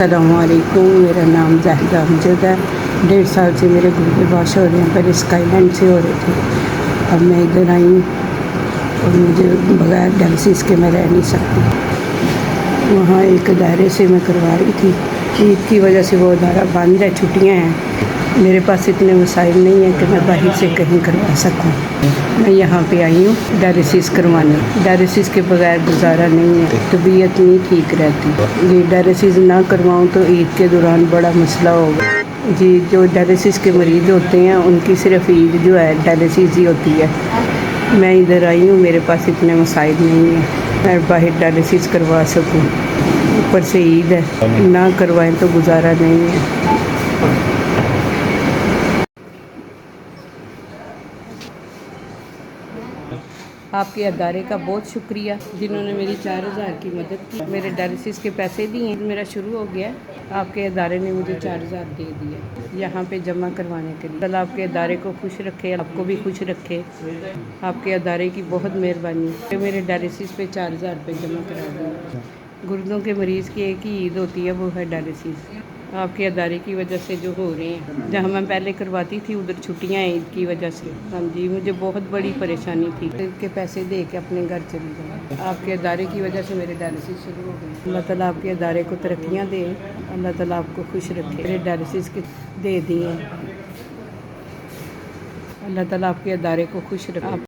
السلام علیکم، میرا نام زاہدہ امجد ہے۔ 1.5 سال سے میرے گردے واش ہو رہے ہیں، پہلے اسکائی لینڈ سے ہو رہے تھے، اب میں ادھر آئی ہوں اور مجھے بغیر ڈائلسس کے میں رہ نہیں سکتی۔ وہاں ایک ادارے سے میں کروا رہی تھی، عید کی وجہ سے وہ ادارہ بند ہے، چھٹیاں ہیں، میرے پاس اتنے وسائل نہیں ہیں کہ میں باہر سے کہیں کروا سکوں۔ میں یہاں پہ آئی ہوں ڈائلسس کروانے۔ ڈائلسس کے بغیر گزارا نہیں ہے، طبیعت نہیں ٹھیک رہتی۔ یہ ڈائلسس نہ کرواؤں تو عید کے دوران بڑا مسئلہ ہوگا۔ جی، جو ڈائلسس کے مریض ہوتے ہیں ان کی صرف عید جو ہے ڈائلسس ہی ہوتی ہے۔ میں ادھر آئی ہوں، میرے پاس اتنے وسائل نہیں ہیں میں باہر ڈائلسس کروا سکوں، اوپر سے عید ہے، نہ کروائیں تو گزارا نہیں ہے۔ آپ کے ادارے کا بہت شکریہ جنہوں نے میری 4000 کی مدد کی، میرے ڈائلسس کے پیسے دیے، میرا شروع ہو گیا، آپ کے ادارے نے مجھے 4000 دے دیا یہاں پہ جمع کروانے کے لیے۔ اللہ آپ کے ادارے کو خوش رکھے، آپ کو بھی خوش رکھے، آپ کے ادارے کی بہت مہربانی کہ میرے ڈائلسس پہ 4000 روپے جمع کرا دیا۔ گردوں کے مریض کی ایک ہی عید ہوتی ہے، وہ ہے ڈائلسس۔ آپ کے ادارے کی وجہ سے جو ہو رہے ہیں، جہاں میں پہلے کرواتی تھی ادھر چھٹیاں ہیں عید کی وجہ سے۔ ہاں جی، مجھے بہت بڑی پریشانی تھی، عید کے پیسے دے کے اپنے گھر چلی جاؤں۔ آپ کے ادارے کی وجہ سے میرے ڈائلسس شروع ہو گئے۔ اللہ تعالیٰ آپ کے ادارے کو ترقیاں دے، اللہ تعالیٰ آپ کو خوش رکھے۔ میرے ڈائلسس کے دے دیے، اللہ تعالیٰ آپ کے ادارے کو خوش رکھے۔